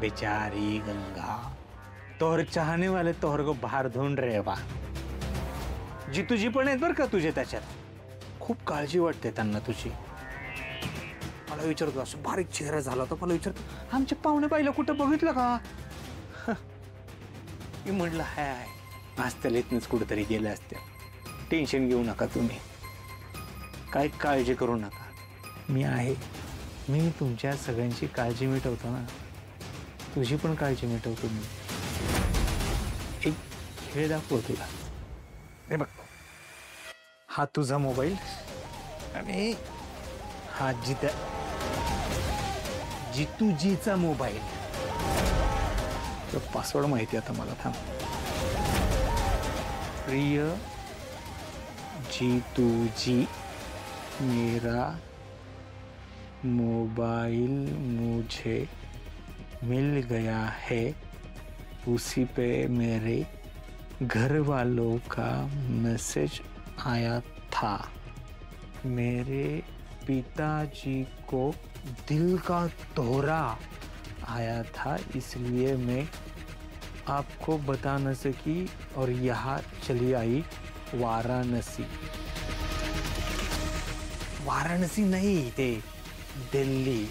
बेचारी गंगा, तोहर चाहने वाले तोहर को बाहर ढूंढ रहे बा। जितूजी पण आहेत बरं का तुझे त्याच्यात, खूप काळजी वाटते त्यांना तुझी। मला विचारतो, असं बारीक चेहरा झाला होता, मला विचारतो आमच्या पाहुणे बाईला कुठं बघितलं का? मी म्हटलं हाय, असतील इथनच कुठेतरी गेले असते। टेन्शन घेऊ नका तुम्ही, काय काळजी करू नका, मी आहे। मी तुमच्या सगळ्यांची काळजी मिटवतो ना, तुझी पण काळजी मिटवतो मी। एक खेळ दाखव तुला, हे बघ, हा तुझा मोबाईल आणि हा जितूजीचा मोबाईल। तो पासवर्ड माहिती आता मला, थांब। प्रिय जितूजी, मेरा मोबाइल मुझे मिल गया है, उसी पे मेरे घर वालों का मैसेज आया था। मेरे पिताजी को दिल का दौरा आया था, इसलिए मैं आपको बता न सकी और यहाँ चली आई वाराणसी। वाराणसी नहीं, ते दिल्ली।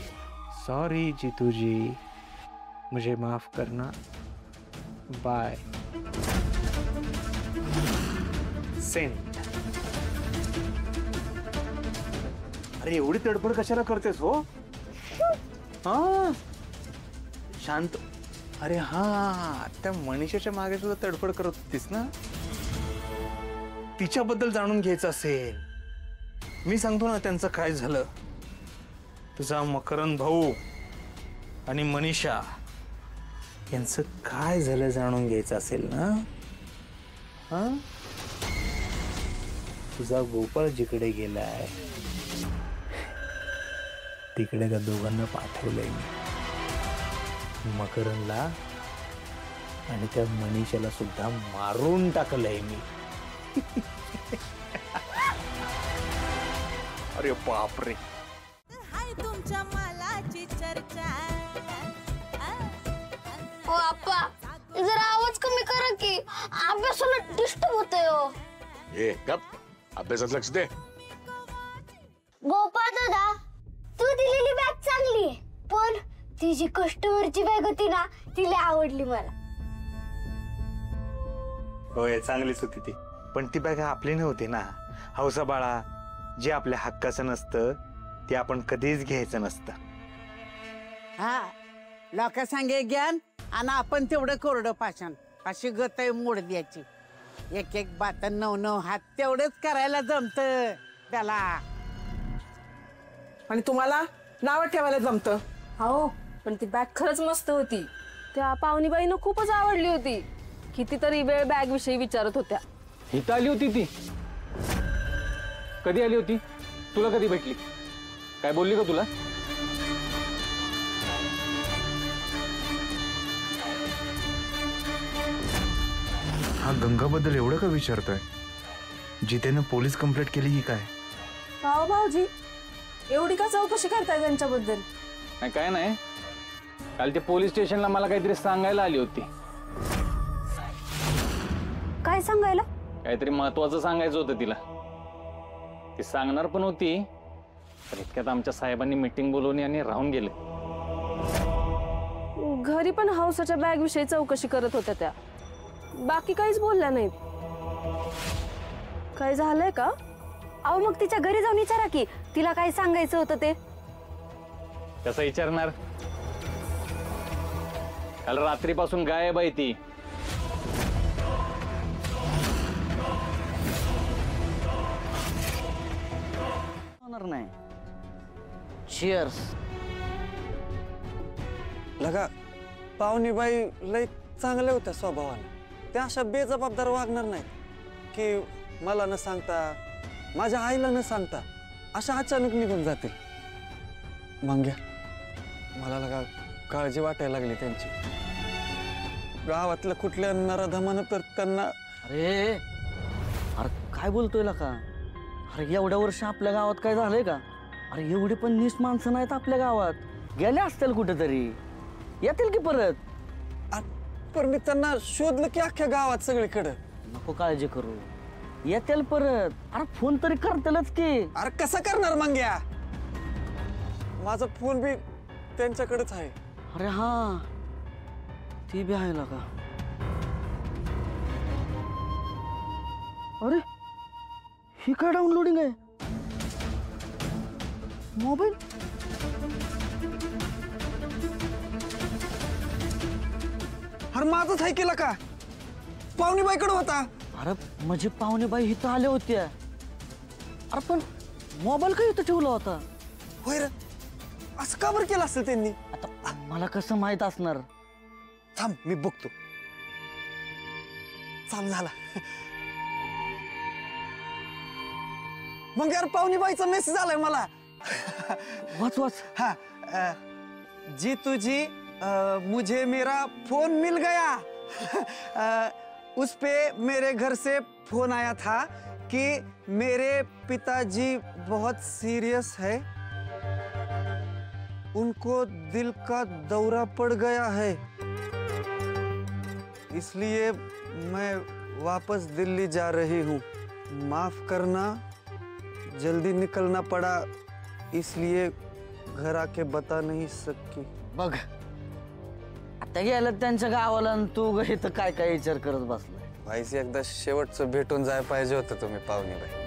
सॉरी जीतू जी, मुझे माफ करना, बाय। सेंड। अरे एवढी तडफड कशाला करतेस हो? हा शांत। अरे हा, त्या मनीषाच्या मागे सुद्धा तडफड करत होतीस ना? तिच्याबद्दल जाणून घ्यायचं असेल, मी सांगतो ना त्यांचं काय झालं। तुझा मकरंद भाऊ आणि मनीषा यांचं काय झालं जाणून घ्यायचं असेल ना? हा, तुझा गोपाळ जिकडे गेलाय तिकडे त्या दोघांना पाठवलंय मी, मकरंदला आणि त्या मनीषाला सुद्धा मारून टाकलंय मी। अरे बापरे, हाय तुमच्या मालाची चर्चा। ओ आप्पा, जरा आवाज कमी करा की, अभ्यासाला डिस्टर्ब होतोय हो। ए गप, अभ्यासात लक्ष दे। गोपाळ दादा, तू दिलेली बॅग चांगली आहे, पण ती जी कस्टमरची बॅग होती ना, ती लय आवडली मला। होय, चांगलीच होती ती, पण ती बॅग आपली नव्हती ना हौसा बाळा। जे आपल्या हक्काचं नसतं ते आपण कधीच घ्यायचं नसतं। हा, लोक सांगे ज्ञान आणि आपण तेवढं कोरडं पाषाण, अशी गत आहे मोड द्यायची। एक एक बात 9-9 हात तेवढंच करायला जमत त्याला। आणि तुम्हाला नाव ठेवायला जमतं? हो, पण ती बॅग खरंच मस्त होती, त्या पाहुणीबाईनं खूपच आवडली होती। कितीतरी वेळ बॅग विषयी विचारत होत्या। इथं आली होती ती? कधी आली होती? तुला कधी भेटली? काय बोलली का तुला? हा गंगाबद्दल एवढं का विचारतोय? जितेनं पोलीस कंप्लेंट केली की काय? भाऊ भाऊजी, एवढी का चौकशी करताय त्यांच्याबद्दल? नाही, काय नाही, काल ते पोलीस स्टेशनला मला काहीतरी सांगायला आली होती। काय सांगायला? काहीतरी महत्वाचं सांगायचं होतं तिला। ती सांगणार पण होती, पण इतक्यात आमच्या साहेबांनी मीटिंग बोलवली आणि राहून गेले। घरी पण हौसाच्या बॅग विषयी चौकशी करत होत्या त्या, बाकी काहीच बोलल्या नाहीत। काय झालंय का? अहो मग तिच्या घरी जाऊन विचारा की, तिला काय सांगायचं होतं ते। कसं विचारणार? काल रात्रीपासून गायब आहे ती। नाही। चीयर्स। लगा, पाहुणीबाई लय चांगल्या होत्या स्वभावाने, त्या अशा बेजबाबदार वागणार नाहीत की मला न सांगता, माझ्या आईला न सांगता अशा अचानक निघून जातील। मंग्या, मला लगा काळजी वाटायला लागली त्यांची। गावातल्या कुठल्या नराधमानं तर त्यांना। अरे काय बोलतोय लका? अरे एवढ्या वर्ष आपल्या गावात काय झालंय का? अरे एवढी पण नीच माणसं नाहीत आपल्या गावात, गेले असतील कुठेतरी। येतील की परत. पण मी त्यांना शोधलं की अख्ख्या गावात सगळीकडे. नको काळजी करू, येतील परत. अरे फोन तरी करतीलच की. अरे कसं करणार मंग्या, माझा फोन बी त्यांच्याकडेच आहे. अरे हा, ती बी आहे का. अरे ही काय डाउनलोडिंग आहे मोबाईल. अरे माझंच आहे केला का, पाहुणीबाईकडे होता. अरे म्हणजे पाहुणेबाई इथं आल्या होत्या. अरे पण मोबाईल काय इथं ठेवला होता. होय रे, असं का बरं केलं असेल त्यांनी. आता मला कसं माहित असणार. थांब मी बघतो. चालू झाला. मग यार पाहुणीबाईचा मेसेज आलाय मला. वाच वाच. हाँ, जीतू जी, मुझे मेरा फोन मिल गया. उस पे मेरे घर से फोन आया था कि मेरे पिताजी बहुत सीरियस है, उनको दिल का दौरा पड़ गया है, इसलिए मैं वापस दिल्ली जा रही हूँ. माफ करना, जल्दी निकलना पड़ा, इसलिए घर आके बता नहीं सकी. बघ आता गेलं त्यांच्या गावाला आणि तू इथं काय काय विचार करत बसलाय. भाईशी एकदा शेवटचं भेटून जाय पाहिजे होतं तुम्ही पाहुणीबाई.